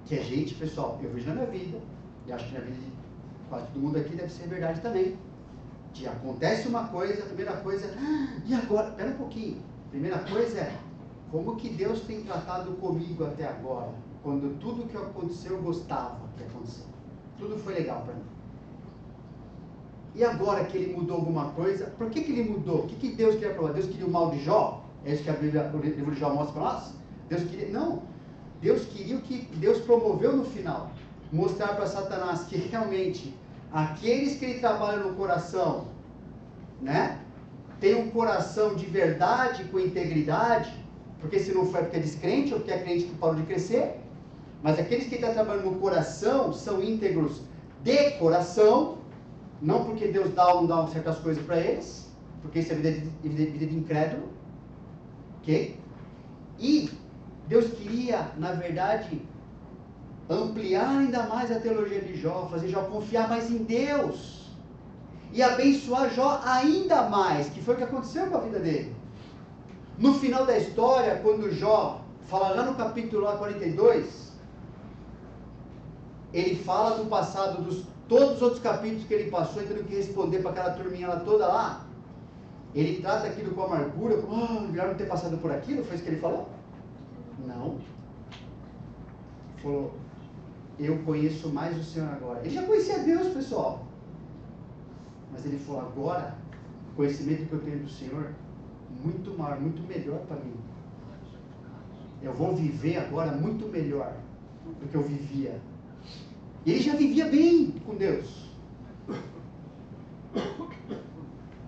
A: Que a gente, pessoal, eu vejo na minha vida, e acho que na vida de quase todo mundo aqui deve ser verdade também. Que acontece uma coisa, a primeira coisa, e agora? Espera um pouquinho. A primeira coisa é, como que Deus tem tratado comigo até agora? Quando tudo que aconteceu eu gostava que aconteceu. Tudo foi legal para mim. E agora que ele mudou alguma coisa, por que ele mudou? O que Deus queria provar? Deus queria o mal de Jó? É isso que a Bíblia, o livro de Jó mostra para nós? Deus queria... Não. Deus queria o que Deus promoveu no final. Mostrar para Satanás que realmente aqueles que ele trabalha no coração, né? Tem um coração de verdade, com integridade, porque se não foi porque é descrente ou porque é crente que parou de crescer, mas aqueles que estão trabalhando no coração são íntegros de coração, não porque Deus dá ou não dá certas coisas para eles, porque isso é vida de incrédulo, ok? E Deus queria, na verdade, ampliar ainda mais a teologia de Jó, fazer Jó confiar mais em Deus e abençoar Jó ainda mais, que foi o que aconteceu com a vida dele. No final da história, quando Jó fala lá no capítulo 42, ele fala do passado, dos todos os outros capítulos que ele passou, e tendo que responder para aquela turminha lá toda lá, ele trata aquilo com amargura, como, melhor não ter passado por aquilo, foi isso que ele falou? Não. Ele falou, eu conheço mais o Senhor agora. Ele já conhecia Deus, pessoal. Mas ele falou, agora, o conhecimento que eu tenho do Senhor, muito maior, muito melhor para mim. Eu vou viver agora muito melhor do que eu vivia. E ele já vivia bem com Deus.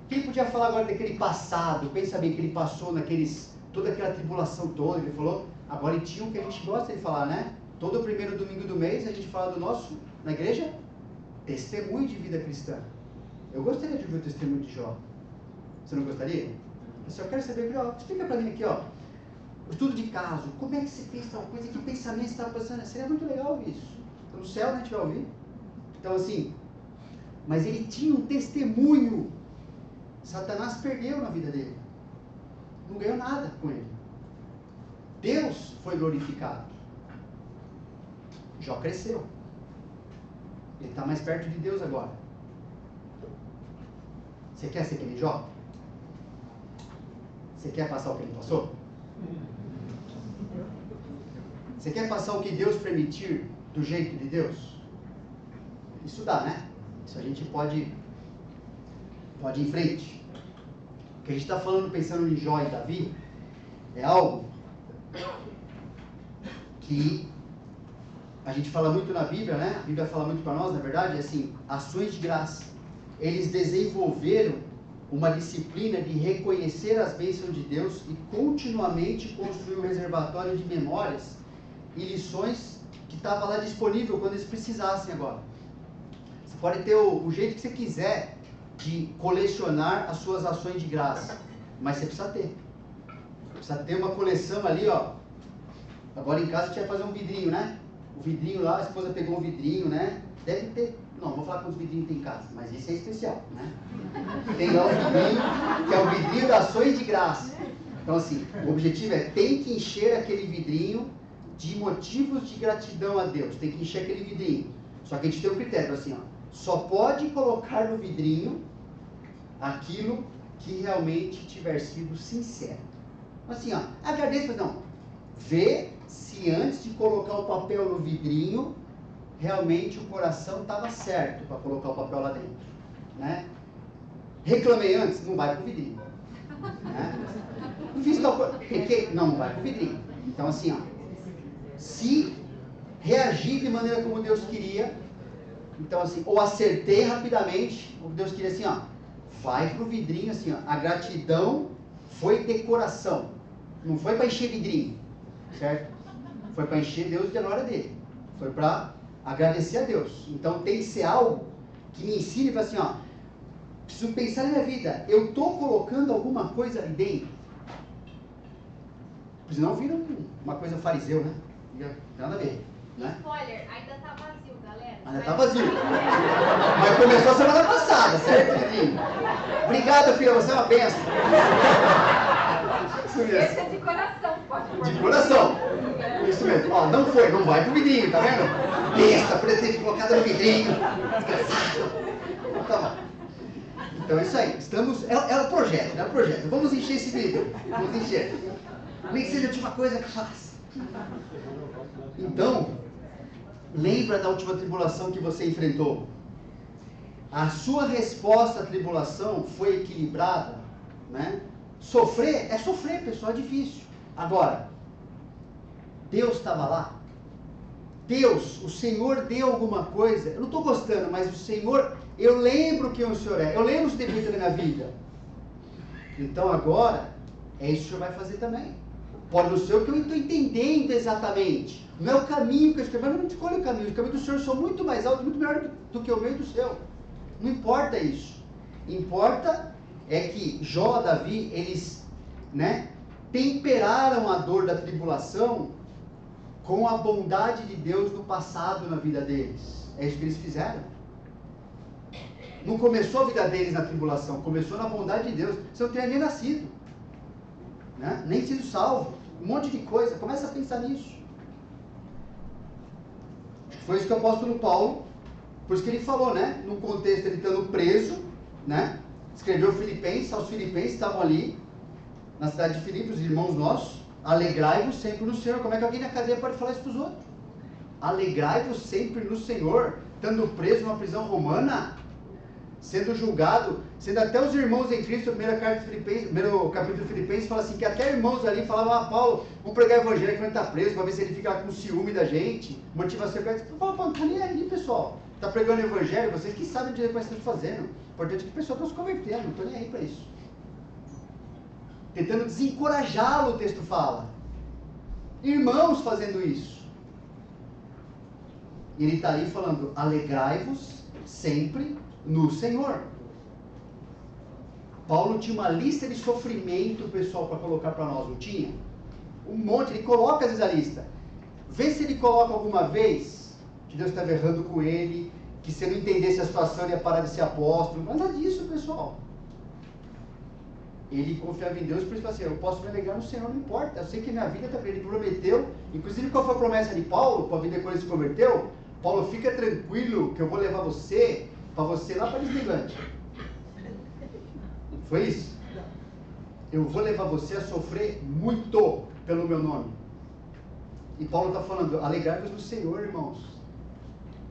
A: Quem podia falar agora daquele passado? Pensa bem que ele passou toda aquela tribulação toda. Ele falou, agora ele tinha o que a gente gosta de falar, né? Todo primeiro domingo do mês a gente fala do nosso, na igreja, testemunho de vida cristã. Eu gostaria de ouvir o testemunho de Jó. Você não gostaria? Eu só quero saber, Jó, explica para mim aqui, ó. O estudo de caso, como é que você fez tal coisa, que pensamento você está passando? Seria muito legal ouvir isso. Então, no céu, né, a gente vai ouvir. Então, assim, mas ele tinha um testemunho. Satanás perdeu na vida dele. Não ganhou nada com ele. Deus foi glorificado. Jó cresceu. Ele está mais perto de Deus agora. Você quer ser que nem Jó? Você quer passar o que ele passou? Você quer passar o que Deus permitir do jeito de Deus? Isso dá, né? Isso a gente pode ir em frente. O que a gente está falando, pensando em Jó e Davi, é algo que a gente fala muito na Bíblia, né? A Bíblia fala muito para nós, na verdade, é assim, ações de graça. Eles desenvolveram uma disciplina de reconhecer as bênçãos de Deus e continuamente construir um reservatório de memórias e lições que estava lá disponível quando eles precisassem agora. Você pode ter o jeito que você quiser de colecionar as suas ações de graça, mas você precisa ter. Precisa ter uma coleção ali, ó. Agora em casa a gente vai fazer um vidrinho, né? o vidrinho lá, a esposa pegou um vidrinho, né? Deve ter, não vou falar quantos vidrinhos tem em casa, mas esse é especial, né? Tem lá um vidrinho, que é o vidrinho das ações de graça. Então assim, o objetivo é, tem que encher aquele vidrinho de motivos de gratidão a Deus, tem que encher aquele vidrinho. Só que a gente tem um critério, assim, ó, só pode colocar no vidrinho aquilo que realmente tiver sido sincero. Assim, ó, agradeço, mas não, vê se antes de colocar o papel no vidrinho, realmente o coração estava certo para colocar o papel lá dentro, né? Reclamei antes, não vai pro vidrinho, né? Fiz tal coisa, pequei, não vai pro vidrinho. Então assim, ó, se reagir de maneira como Deus queria, então assim, ou acertei rapidamente, o que Deus queria assim, ó, vai pro vidrinho assim, ó, a gratidão foi decoração, não foi para encher vidrinho, certo? Foi para encher Deus de glória dele, foi para agradecer a Deus. Então tem que ser algo que me ensine para assim, ó, preciso pensar na minha vida, eu estou colocando alguma coisa ali dentro, senão vira uma coisa fariseu, né? Nada a ver, né?
C: Spoiler, ainda tá vazio, galera.
A: Ainda tá vazio. Mas começou a semana passada, certo, Lidinho? Obrigado, filha, você é uma benção. Isso
C: Esse
A: mesmo.
C: é de coração, pode pôr.
A: De coração. Isso mesmo. Ó, não foi, não vai pro vidrinho, tá vendo? Besta, por ter colocado no vidrinho. Desgraçado. Tá bom. Então é isso aí. Estamos. É o projeto, né? É o projeto. Vamos encher esse vidro. Vamos encher. Nem que seja a última coisa que eu faço. Então, lembra da última tribulação que você enfrentou? A sua resposta à tribulação foi equilibrada, né? Sofrer é sofrer, pessoal, é difícil. Agora, Deus estava lá? Deus, o Senhor deu alguma coisa? Eu não estou gostando, mas o Senhor, eu lembro quem o Senhor é. Eu lembro os defeitos da minha vida. Então agora, é isso que o Senhor vai fazer também. Pode não ser o que eu estou entendendo exatamente. Não é o caminho que eu escolho, mas eu não escolho o caminho. Os caminhos do Senhor são muito mais altos, muito melhor do que o meu e do seu. Não importa isso. Importa é que Jó, Davi, eles, né, temperaram a dor da tribulação com a bondade de Deus no passado na vida deles. É isso que eles fizeram. Não começou a vida deles na tribulação, começou na bondade de Deus. Você não teria nem nascido, né? Nem sido salvo. Um monte de coisa. Começa a pensar nisso. Foi isso que o apóstolo Paulo, por isso que ele falou, né? No contexto, ele estando preso, né? Escreveu Filipenses, aos Filipenses que estavam ali, na cidade de Filipos, irmãos nossos. Alegrai-vos sempre no Senhor. Como é que alguém na cadeia pode falar isso para os outros? Alegrai-vos sempre no Senhor, estando preso numa prisão romana, sendo julgado, sendo até os irmãos em Cristo, primeiro capítulo de Filipenses, fala assim, que até irmãos ali falavam, ah, Paulo, vamos pregar o evangelho quando ele está preso, para ver se ele fica com ciúme da gente, motivação. Paulo, não está nem aí, pessoal. Está pregando o evangelho, vocês que sabem direito o que vocês estão fazendo. O importante é que o pessoal está se convertendo, não estou nem aí para isso. Tentando desencorajá-lo, o texto fala. Irmãos fazendo isso. E ele está ali falando, alegrai-vos sempre no Senhor. Paulo tinha uma lista de sofrimento, pessoal, para colocar para nós, não tinha? Um monte, ele coloca às vezes a lista. Vê se ele coloca alguma vez que Deus estava errando com ele, que se ele não entendesse a situação ele ia parar de ser apóstolo. Nada disso, pessoal. Ele confiava em Deus, por isso ele falou assim, eu posso me alegrar no Senhor, não importa, eu sei que minha vida está bem. Ele prometeu, inclusive qual foi a promessa de Paulo, para a vida quando ele se converteu? Paulo, fica tranquilo que eu vou levar você, para você lá para Disneyland. Foi isso? Eu vou levar você a sofrer muito pelo meu nome. E Paulo está falando, alegrai-vos no Senhor, irmãos.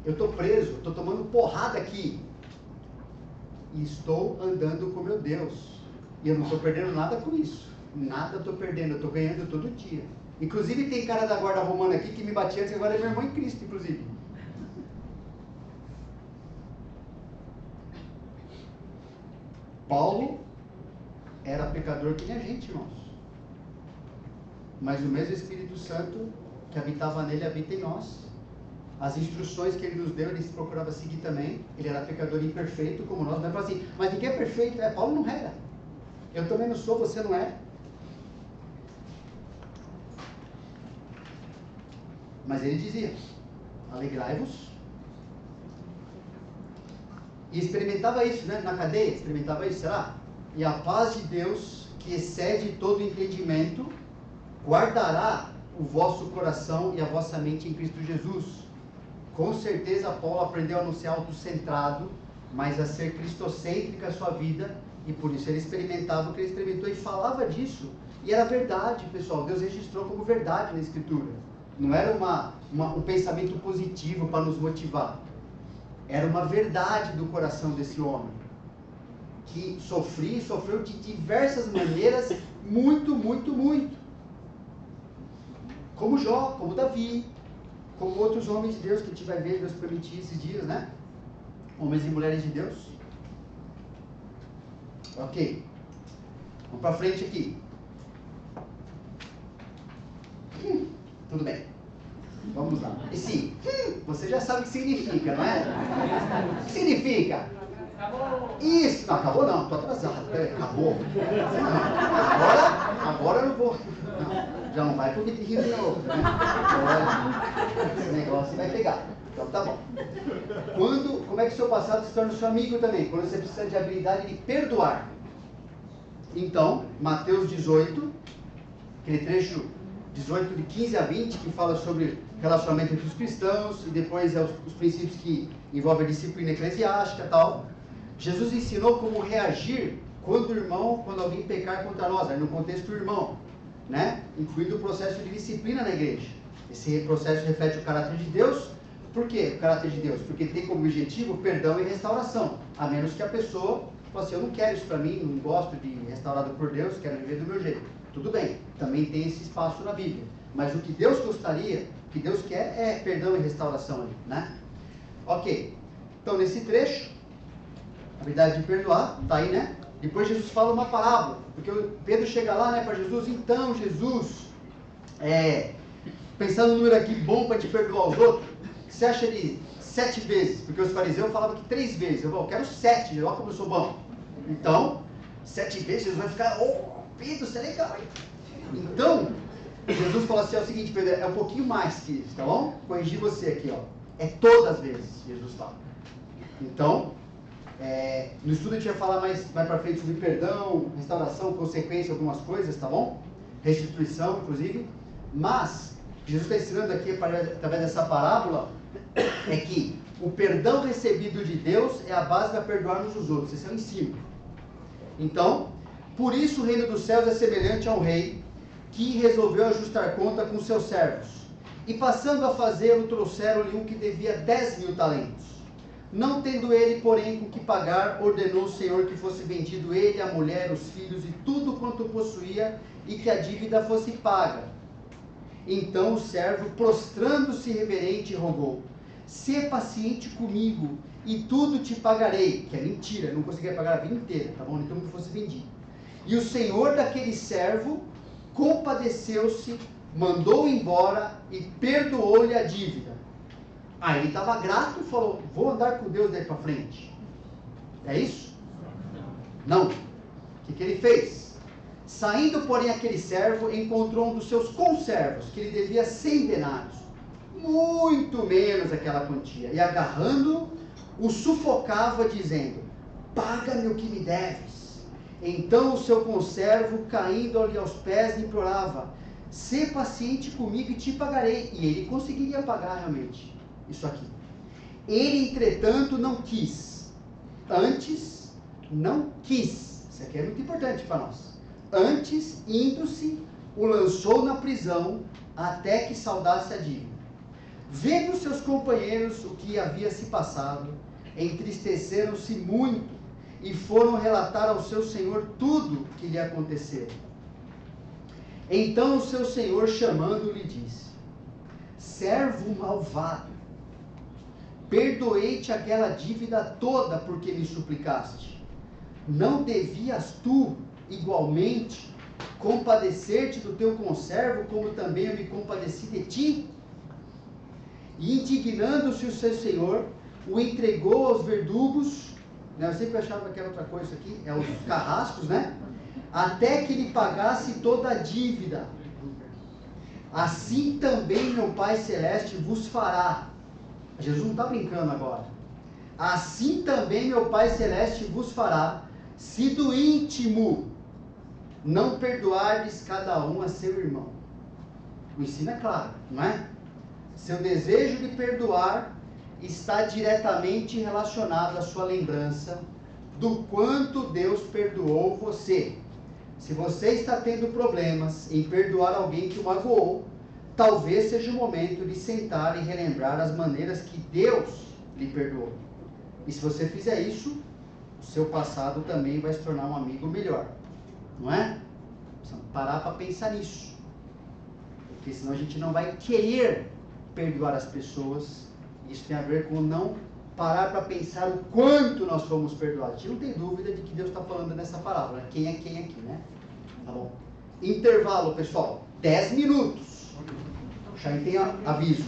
A: Eu estou preso, estou tomando porrada aqui. E estou andando com meu Deus. E eu não estou perdendo nada com isso. Nada estou perdendo, eu estou ganhando todo dia. Inclusive tem cara da guarda romana aqui que me batia antes, agora é meu irmão em Cristo, inclusive. Paulo era pecador que nem a gente, irmãos. Mas o mesmo Espírito Santo que habitava nele, habita em nós. As instruções que ele nos deu, ele procurava seguir também. Ele era pecador imperfeito como nós. Mas fala assim, mas ninguém é perfeito. Paulo não era. Eu também não sou, você não é. Mas ele dizia, alegrai-vos. E experimentava isso, né? Na cadeia, experimentava isso, será? E a paz de Deus, que excede todo entendimento, guardará o vosso coração e a vossa mente em Cristo Jesus. Com certeza Paulo aprendeu a não ser autocentrado, mas a ser cristocêntrica a sua vida, e por isso ele experimentava o que ele experimentou e falava disso. E era verdade, pessoal. Deus registrou como verdade na Escritura. Não era um pensamento positivo para nos motivar. Era uma verdade do coração desse homem, que sofreu de diversas maneiras, muito, muito, muito. Como Jó, como Davi, como outros homens de Deus que a gente vai ver, Deus permitir esses dias, né? Homens e mulheres de Deus. Ok. Vamos para frente aqui. Tudo bem. Vamos lá. Esse você já sabe o que significa, não é? O que significa? Isso. Não, acabou não. Estou atrasado. Acabou. Agora eu não vou. Não, já não vai pro vitrinho de novo, né? Agora, esse negócio vai pegar. Então tá bom. Como é que o seu passado se torna seu amigo também? Quando você precisa de habilidade de perdoar. Então, Mateus 18, aquele trecho 18 de 15 a 20, que fala sobre relacionamento entre os cristãos, e depois os princípios que envolvem a disciplina eclesiástica e tal. Jesus ensinou como reagir quando alguém pecar contra nós, no contexto do irmão, né? Incluindo o processo de disciplina na igreja. Esse processo reflete o caráter de Deus. Por quê o caráter de Deus? Porque tem como objetivo perdão e restauração, a menos que a pessoa fale assim, eu não quero isso para mim, não gosto de restaurado por Deus, quero viver do meu jeito. Tudo bem, também tem esse espaço na Bíblia. Mas o que Deus gostaria, o que Deus quer é perdão e restauração ali, né? Ok. Então, nesse trecho, a habilidade de perdoar, tá aí, né? Depois Jesus fala uma parábola, porque Pedro chega lá, né, para Jesus, então, Jesus, pensando no número aqui bom para te perdoar os outros, você acha de 7 vezes? Porque os fariseus falavam que 3 vezes. Eu quero 7, olha como eu sou bom. Então, 7 vezes, Jesus vai ficar, Pedro, você é legal, hein? Então, Jesus fala assim, é o seguinte, Pedro, é um pouquinho mais que isso, tá bom? Corrigir você aqui, ó. É todas as vezes, Jesus fala. Então, no estudo a gente vai falar mais pra frente sobre perdão, restauração, consequência, algumas coisas, tá bom? Restituição, inclusive. Mas, Jesus está ensinando aqui, através dessa parábola, é que o perdão recebido de Deus é a base para perdoarmos os outros. Esse é o ensino. Então, por isso o reino dos céus é semelhante a um rei que resolveu ajustar conta com seus servos. E passando a fazê-lo, trouxeram-lhe um que devia 10.000 talentos. Não tendo ele, porém, com que pagar, ordenou o Senhor que fosse vendido ele, a mulher, os filhos e tudo quanto possuía, e que a dívida fosse paga. Então o servo, prostrando-se reverente, rogou, sê paciente comigo, e tudo te pagarei. Que é mentira, não conseguia pagar a vida inteira, tá bom? Então que fosse vendido. E o senhor daquele servo compadeceu-se, mandou embora e perdoou-lhe a dívida. Aí ele estava grato e falou, vou andar com Deus daí para frente. É isso? Não. O que ele fez? Saindo, porém, aquele servo encontrou um dos seus conservos, que lhe devia 100 denários, muito menos aquela quantia, e agarrando-o, o sufocava, dizendo, paga-me o que me deves. Então o seu conservo, caindo-lhe aos pés, lhe implorava, sê paciente comigo e te pagarei. E ele conseguiria pagar realmente isso aqui. Ele, entretanto, não quis. Antes, não quis. Isso aqui é muito importante para nós. Antes, indo-se, o lançou na prisão até que saldasse a dívida. Vendo seus companheiros o que havia se passado, entristeceram-se muito e foram relatar ao seu senhor tudo o que lhe aconteceu. Então o seu senhor, chamando, lhe disse, servo malvado, perdoei-te aquela dívida toda porque me suplicaste. Não devias tu, igualmente, compadecer-te do teu conservo, como também eu me compadeci de ti? E indignando-se o seu senhor, o entregou aos verdugos, né? Eu sempre achava que era outra coisa isso aqui, os carrascos, né? Até que lhe pagasse toda a dívida. Assim também meu Pai Celeste vos fará, Jesus não está brincando agora. Assim também meu Pai Celeste vos fará, se do íntimo não perdoardes cada um a seu irmão. O ensino é claro, não é? Seu desejo de perdoar está diretamente relacionado à sua lembrança do quanto Deus perdoou você. Se você está tendo problemas em perdoar alguém que o magoou, talvez seja o momento de sentar e relembrar as maneiras que Deus lhe perdoou. E se você fizer isso, o seu passado também vai se tornar um amigo melhor. Não é? Precisamos parar para pensar nisso. Porque senão a gente não vai querer perdoar as pessoas. Isso tem a ver com não parar para pensar o quanto nós fomos perdoados. A gente não tem dúvida de que Deus está falando nessa palavra. Né? Quem é quem aqui, né? Tá bom. Intervalo, pessoal. 10 minutos. Já tem aviso.